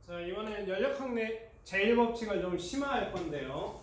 자, 이번엔 연력학내 제1법칙을 좀 심화할 건데요.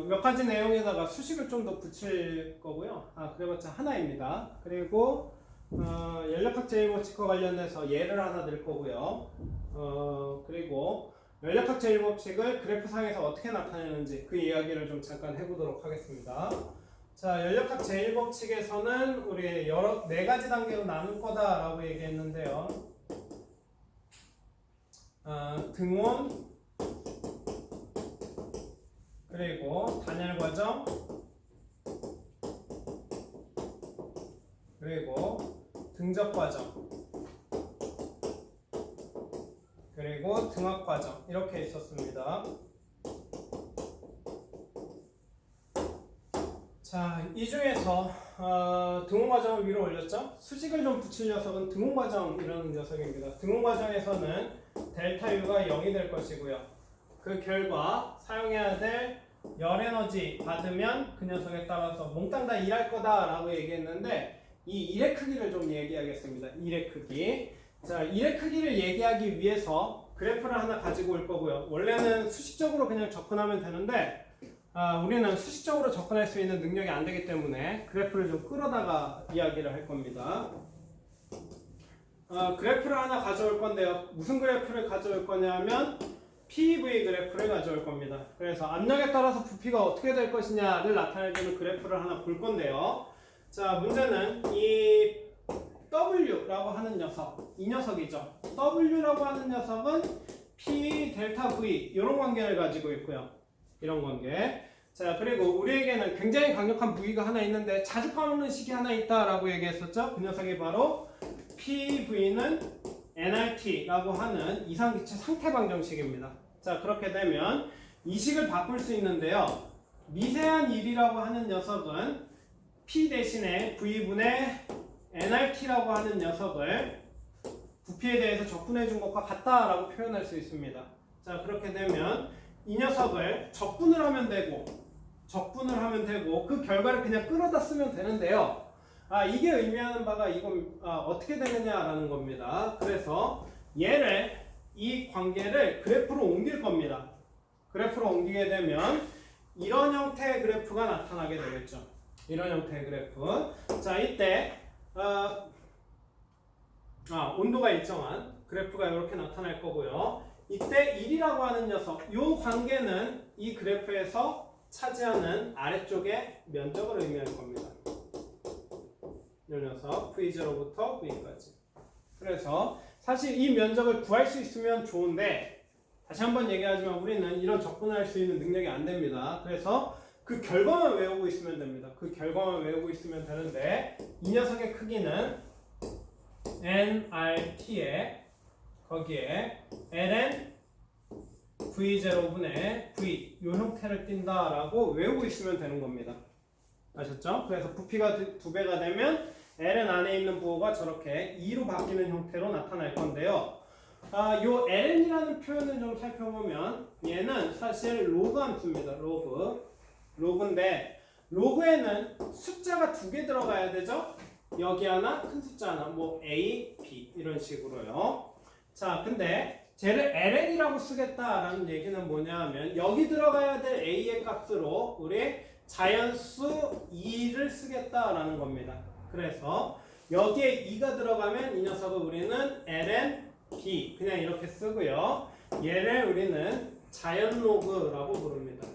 몇 가지 내용에다가 수식을 좀 더 붙일 거고요. 그래봤자 하나입니다. 그리고 연력학 제1법칙과 관련해서 예를 하나 들 거고요. 그리고 연력학 제1법칙을 그래프상에서 어떻게 나타내는지 그 이야기를 좀 잠깐 해보도록 하겠습니다. 자, 연력학 제1법칙에서는 우리 네 가지 단계로 나눌 거다라고 얘기했는데요. 등원, 그리고 단열 과정, 그리고 등적 과정, 그리고 등합 과정 이렇게 있었습니다. 자, 이 중에서 등원 과정을 위로 올렸죠? 수식을 좀 붙일 녀석은 등원 과정이라는 녀석입니다. 등원 과정에서는 델타 U가 0이 될 것이고요. 그 결과 사용해야 될 열 에너지 받으면 그 녀석에 따라서 몽땅 다 일할 거다라고 얘기했는데 이 일의 크기를 좀 얘기하겠습니다. 일의 크기. 자, 일의 크기를 얘기하기 위해서 그래프를 하나 가지고 올 거고요. 원래는 수식적으로 그냥 접근하면 되는데 우리는 수식적으로 접근할 수 있는 능력이 안 되기 때문에 그래프를 좀 끌어다가 이야기를 할 겁니다. 그래프를 하나 가져올 건데요. 무슨 그래프를 가져올 거냐면 PV 그래프를 가져올 겁니다. 그래서 압력에 따라서 부피가 어떻게 될 것이냐를 나타내주는 그래프를 하나 볼 건데요. 자, 문제는 이 W라고 하는 녀석, 이 녀석이죠. W라고 하는 녀석은 P 델타 V 이런 관계를 가지고 있고요. 이런 관계. 자, 그리고 우리에게는 굉장히 강력한 부위가 하나 있는데 자주 까먹는 식이 하나 있다라고 얘기했었죠. 그 녀석이 바로 PV는 nRT라고 하는 이상기체 상태 방정식입니다. 자, 그렇게 되면 이 식을 바꿀 수 있는데요. 미세한 1이라고 하는 녀석은 P 대신에 V분의 nRT라고 하는 녀석을 부피에 대해서 적분해 준 것과 같다라고 표현할 수 있습니다. 자, 그렇게 되면 이 녀석을 적분을 하면 되고 그 결과를 그냥 끌어다 쓰면 되는데요. 이게 의미하는 바가 이건 어떻게 되느냐라는 겁니다. 그래서 이 관계를 그래프로 옮길 겁니다. 그래프로 옮기게 되면 이런 형태의 그래프가 나타나게 되겠죠. 이런 형태의 그래프. 자, 이때 온도가 일정한 그래프가 이렇게 나타날 거고요. 이때 1이라고 하는 녀석, 이 관계는 이 그래프에서 차지하는 아래쪽의 면적을 의미할 겁니다. 이 녀석 V0부터 V까지. 그래서 사실 이 면적을 구할 수 있으면 좋은데 다시 한번 얘기하지만 우리는 이런 접근을 할 수 있는 능력이 안 됩니다. 그래서 그 결과만 외우고 있으면 됩니다. 그 결과만 외우고 있으면 되는데 이 녀석의 크기는 nRT에 거기에 ln V0분의 V 이 형태를 띈다라고 외우고 있으면 되는 겁니다. 아셨죠? 그래서 부피가 2배가 되면 ln 안에 있는 부호가 저렇게 2로 바뀌는 형태로 나타날 건데요. 요 ln이라는 표현을 좀 살펴보면 얘는 사실 로그 함수입니다. 로그인데 로그에는 숫자가 2개 들어가야 되죠? 여기 하나, 큰 숫자 하나, 뭐 A, B 이런 식으로요. 자, 근데 쟤를 ln이라고 쓰겠다라는 얘기는 뭐냐 하면 여기 들어가야 될 A의 값으로 우리 자연수 2를 쓰겠다라는 겁니다. 그래서 여기에 2가 들어가면 이 녀석을 우리는 ln B 그냥 이렇게 쓰고요. 얘를 우리는 자연로그라고 부릅니다.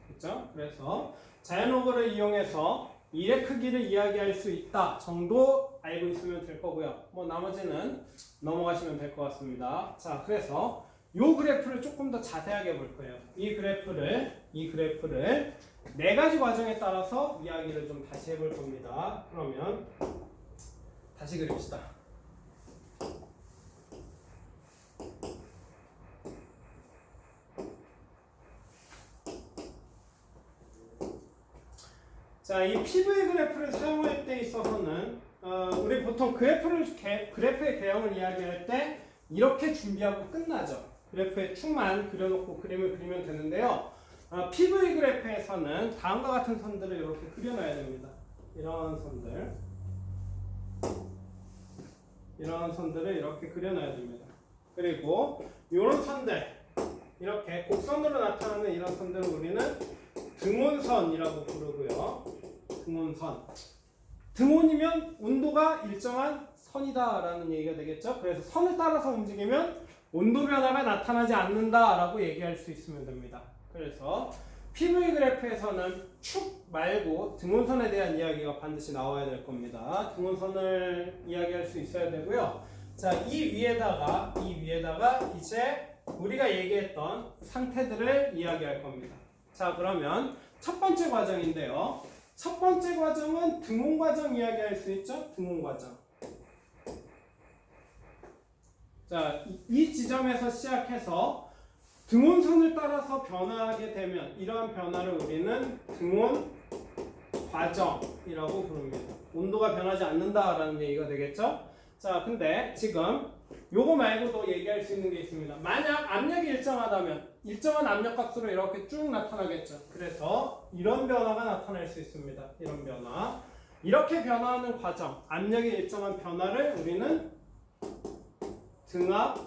그렇죠? 그래서 자연로그를 이용해서 1의 크기를 이야기할 수 있다 정도 알고 있으면 될 거고요. 뭐 나머지는 넘어가시면 될 것 같습니다. 자, 그래서 이 그래프를 조금 더 자세하게 볼 거예요. 이 그래프를 네 가지 과정에 따라서 이야기를 좀 다시 해볼 겁니다. 그러면 다시 그립시다. 자, 이 PV 그래프를 사용할 때 있어서는 우리 보통 그래프의 개형을 이야기할 때 이렇게 준비하고 끝나죠. 그래프의 축만 그려놓고 그림을 그리면 되는데요. PV 그래프에서는 다음과 같은 선들을 이렇게 그려놔야 됩니다. 이런 선들을 이렇게 그려놔야 됩니다. 그리고 이런 선들, 이렇게 곡선으로 나타나는 이런 선들을 우리는 등온선이라고 부르고요. 등온선. 등온이면 온도가 일정한 선이다라는 얘기가 되겠죠. 그래서 선을 따라서 움직이면 온도 변화가 나타나지 않는다라고 얘기할 수 있으면 됩니다. 그래서 PV 그래프에서는 축 말고 등온선에 대한 이야기가 반드시 나와야 될 겁니다. 등온선을 이야기할 수 있어야 되고요. 자, 이 위에다가 이제 우리가 얘기했던 상태들을 이야기할 겁니다. 자, 그러면 첫 번째 과정인데요. 첫 번째 과정은 등온 과정 이야기할 수 있죠? 등온 과정. 자, 이 지점에서 시작해서 등온선을 따라서 변화하게 되면 이러한 변화를 우리는 등온 과정이라고 부릅니다. 온도가 변하지 않는다라는 얘기가 되겠죠? 자, 근데 지금 요거 말고도 얘기할 수 있는 게 있습니다. 만약 압력이 일정하다면 일정한 압력값으로 이렇게 쭉 나타나겠죠. 그래서 이런 변화가 나타날 수 있습니다. 이런 변화. 이렇게 변화하는 과정, 압력이 일정한 변화를 우리는 등압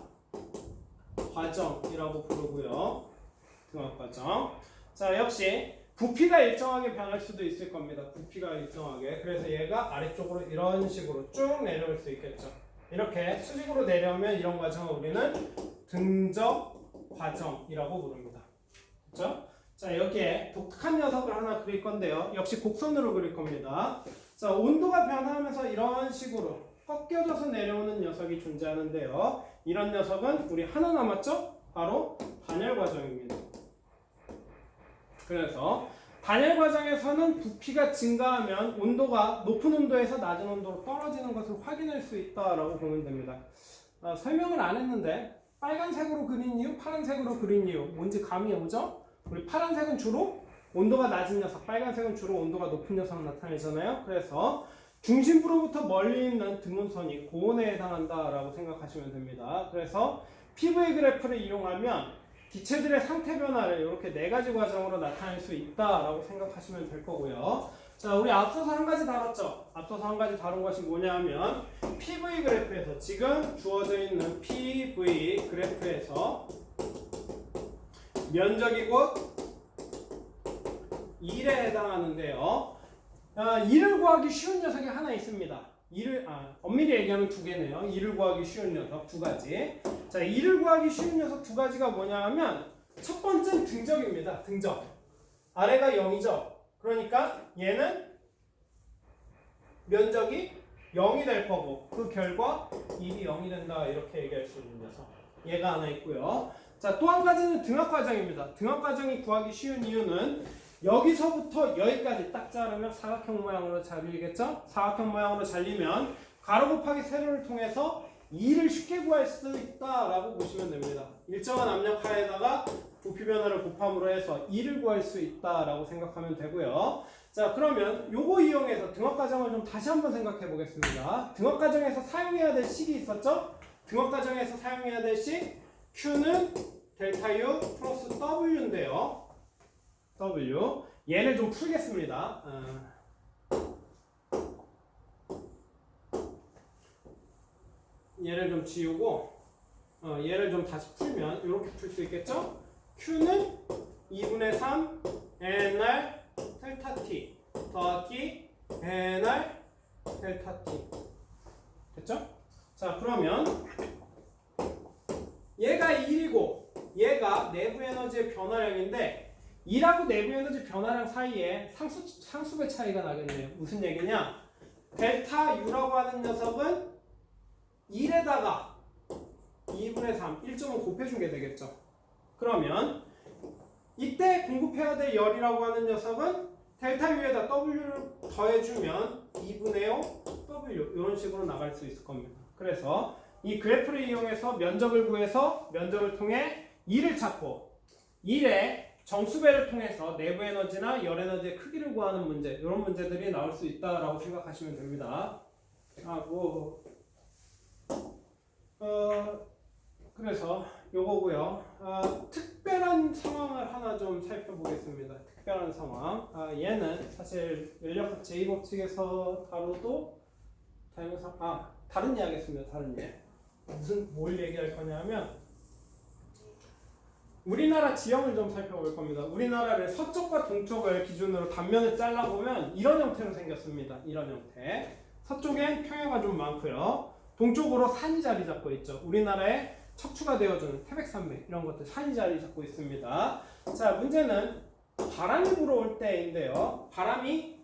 과정이라고 부르고요. 등압 과정. 자, 역시 부피가 일정하게 변할 수도 있을 겁니다. 부피가 일정하게. 그래서 얘가 아래쪽으로 이런 식으로 쭉 내려올 수 있겠죠. 이렇게 수직으로 내려오면 이런 과정을 우리는 등적 과정이라고 부릅니다. 그렇죠? 자, 여기에 독특한 녀석을 하나 그릴 건데요. 역시 곡선으로 그릴 겁니다. 자, 온도가 변화하면서 이런 식으로 꺾여져서 내려오는 녀석이 존재하는데요. 이런 녀석은 우리 하나 남았죠? 바로 단열 과정입니다. 그래서 단열 과정에서는 부피가 증가하면 온도가 높은 온도에서 낮은 온도로 떨어지는 것을 확인할 수 있다라고 보면 됩니다. 설명을 안 했는데 빨간색으로 그린 이유, 파란색으로 그린 이유 뭔지 감이 오죠? 우리 파란색은 주로 온도가 낮은 녀석, 빨간색은 주로 온도가 높은 녀석 나타내잖아요. 그래서 중심부로부터 멀리 있는 등온선이 고온에 해당한다라고 생각하시면 됩니다. 그래서 PV 그래프를 이용하면 기체들의 상태 변화를 이렇게 네 가지 과정으로 나타낼 수 있다라고 생각하시면 될 거고요. 자, 우리 앞서서 한 가지 다뤘죠? 앞서서 한 가지 다룬 것이 뭐냐면 PV 그래프에서 지금 주어져 있는 PV 그래프에서 면적이 곧 1에 해당하는데요. 2를 구하기 쉬운 녀석이 하나 있습니다. 엄밀히 얘기하면 두 개네요. 2를 구하기 쉬운 녀석 두 가지. 자, 2를 구하기 쉬운 녀석 두 가지가 뭐냐 하면 첫 번째는 등적입니다. 등적. 아래가 0이죠. 그러니까 얘는 면적이 0이 될 거고 그 결과 1이 0이 된다 이렇게 얘기할 수 있는 녀석. 얘가 하나 있고요. 자, 또 한 가지는 등압 과정입니다. 등압 과정이 구하기 쉬운 이유는 여기서부터 여기까지 딱 자르면 사각형 모양으로 잘리겠죠? 사각형 모양으로 잘리면 가로 곱하기 세로를 통해서 2를 쉽게 구할 수 있다라고 보시면 됩니다. 일정한 압력 하에다가 부피 변화를 곱함으로 해서 2를 구할 수 있다라고 생각하면 되고요. 자, 그러면 요거 이용해서 등압 과정을 좀 다시 한번 생각해 보겠습니다. 등압 과정에서 사용해야 될 식이 있었죠? 등압 과정에서 사용해야 될 식 Q는 델타 U 플러스 W인데요. W. 얘를 좀 풀겠습니다. 얘를 좀 지우고 얘를 좀 다시 풀면 이렇게 풀 수 있겠죠? Q는 2분의 3 NR 델타 T 더하기 NR 델타 T 됐죠? 자, 그러면 얘가 1이고 얘가 내부 에너지의 변화량인데 2하고 내부 에너지 변화량 사이에 상수의 차이가 나겠네요. 무슨 얘기냐? 델타 U라고 하는 녀석은 1에다가 2분의 3, 1점을 곱해준 게 되겠죠. 그러면 이때 공급해야 될 열이라고 하는 녀석은 델타 U에다 W를 더해주면 2분의 5 W 이런 식으로 나갈 수 있을 겁니다. 그래서 이 그래프를 이용해서 면적을 구해서 면적을 통해 2를 찾고 1의 정수배를 통해서 내부 에너지나 열 에너지의 크기를 구하는 문제, 이런 문제들이 나올 수 있다라고 생각하시면 됩니다. 그래서 요거고요. 특별한 상황을 하나 좀 살펴보겠습니다. 특별한 상황. 얘는 사실 연력학 제2법칙에서 다뤄도 다른 이야기겠습니다. 다른 예. 뭘 얘기할 거냐면 우리나라 지형을 좀 살펴볼 겁니다. 우리나라를 서쪽과 동쪽을 기준으로 단면을 잘라보면 이런 형태로 생겼습니다. 이런 형태. 서쪽엔 평야가 좀 많고요. 동쪽으로 산이 자리 잡고 있죠. 우리나라에 척추가 되어주는 태백산맥 이런 것들 산이 자리 잡고 있습니다. 자, 문제는 바람이 불어올 때인데요. 바람이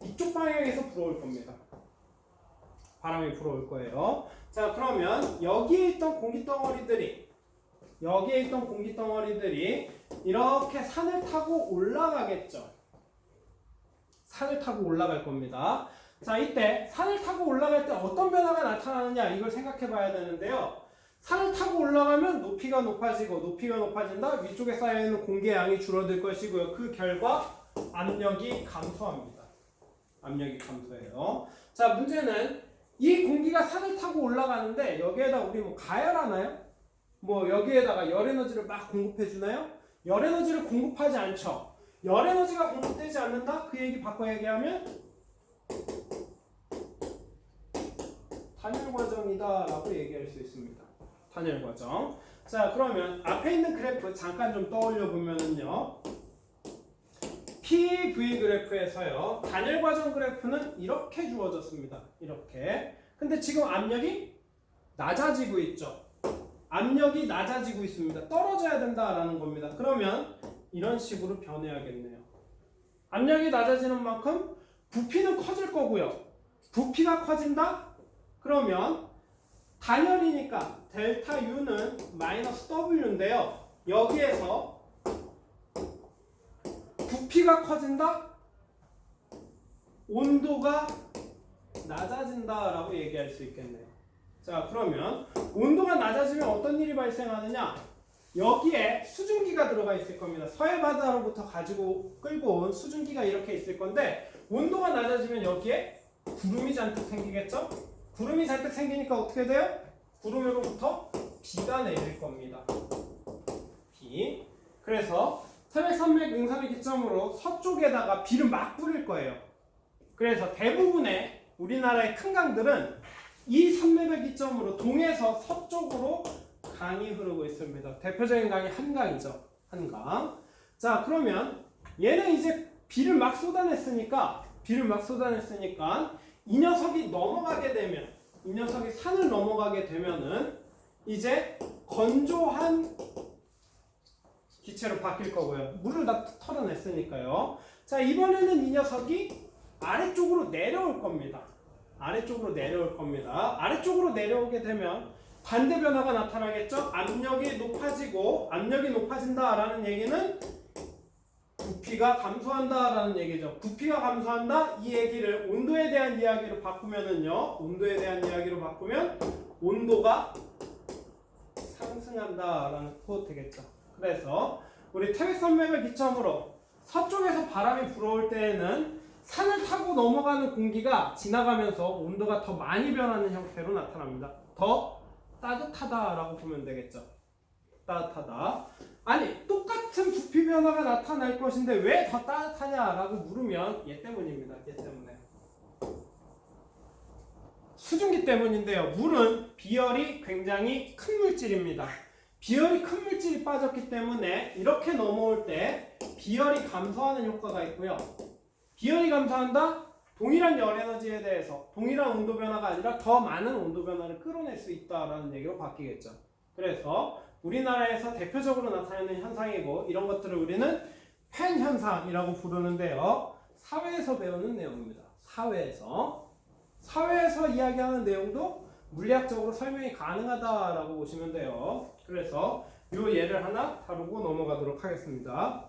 이쪽 방향에서 불어올 겁니다. 바람이 불어올 거예요. 자, 그러면 여기에 있던 공기덩어리들이 이렇게 산을 타고 올라가겠죠. 산을 타고 올라갈 겁니다. 자, 이때 산을 타고 올라갈 때 어떤 변화가 나타나느냐 이걸 생각해 봐야 되는데요. 산을 타고 올라가면 높이가 높아지고 높이가 높아진다. 위쪽에 쌓여있는 공기의 양이 줄어들 것이고요. 그 결과 압력이 감소합니다. 압력이 감소해요. 자, 문제는 이 공기가 산을 타고 올라가는데 여기에다 우리 뭐 가열하나요? 뭐 여기에다가 열에너지를 막 공급해 주나요? 열에너지를 공급하지 않죠. 열에너지가 공급되지 않는다? 그 얘기 바꿔 얘기하면 단열 과정이다 라고 얘기할 수 있습니다. 단열 과정. 자, 그러면 앞에 있는 그래프 잠깐 좀 떠올려 보면은요. PV 그래프에서요. 단열 과정 그래프는 이렇게 주어졌습니다. 이렇게. 근데 지금 압력이 낮아지고 있죠. 압력이 낮아지고 있습니다. 떨어져야 된다라는 겁니다. 그러면 이런 식으로 변해야겠네요. 압력이 낮아지는 만큼 부피는 커질 거고요. 부피가 커진다? 그러면 단열이니까 델타 U는 마이너스 W인데요. 여기에서 부피가 커진다? 온도가 낮아진다라고 얘기할 수 있겠네요. 자, 그러면 온도가 낮아지면 어떤 일이 발생하느냐? 여기에 수증기가 들어가 있을 겁니다. 서해 바다로부터 가지고 끌고 온 수증기가 이렇게 있을 건데 온도가 낮아지면 여기에 구름이 잔뜩 생기겠죠? 구름이 잔뜩 생기니까 어떻게 돼요? 구름으로부터 비가 내릴 겁니다. 비. 그래서 태백산맥 능선을 기점으로 서쪽에다가 비를 막 뿌릴 거예요. 그래서 대부분의 우리나라의 큰 강들은 이 산맥을 기점으로 동에서 서쪽으로 강이 흐르고 있습니다. 대표적인 강이 한강이죠. 한강. 자, 그러면 얘는 이제 비를 막 쏟아냈으니까 이 녀석이 산을 넘어가게 되면은 이제 건조한 기체로 바뀔 거고요. 물을 다 털어냈으니까요. 자, 이번에는 이 녀석이 아래쪽으로 내려올 겁니다. 아래쪽으로 내려오게 되면 반대 변화가 나타나겠죠? 압력이 높아진다라는 얘기는 부피가 감소한다라는 얘기죠. 부피가 감소한다? 이 얘기를 온도에 대한 이야기로 바꾸면 온도가 상승한다라는 거 되겠죠. 그래서 우리 태백산맥을 기점으로 서쪽에서 바람이 불어올 때에는 산을 타고 넘어가는 공기가 지나가면서 온도가 더 많이 변하는 형태로 나타납니다. 더 따뜻하다라고 보면 되겠죠. 따뜻하다. 아니, 똑같은 부피 변화가 나타날 것인데 왜 더 따뜻하냐라고 물으면 얘 때문입니다. 얘 때문에. 수증기 때문인데요. 물은 비열이 굉장히 큰 물질입니다. 비열이 큰 물질이 빠졌기 때문에 이렇게 넘어올 때 비열이 감소하는 효과가 있고요. 비열이 감소한다? 동일한 열 에너지에 대해서 동일한 온도 변화가 아니라 더 많은 온도 변화를 끌어낼 수 있다라는 얘기로 바뀌겠죠. 그래서 우리나라에서 대표적으로 나타나는 현상이고 이런 것들을 우리는 펜 현상이라고 부르는데요. 사회에서 배우는 내용입니다. 사회에서 이야기하는 내용도 물리학적으로 설명이 가능하다라고 보시면 돼요. 그래서 이 예를 하나 다루고 넘어가도록 하겠습니다.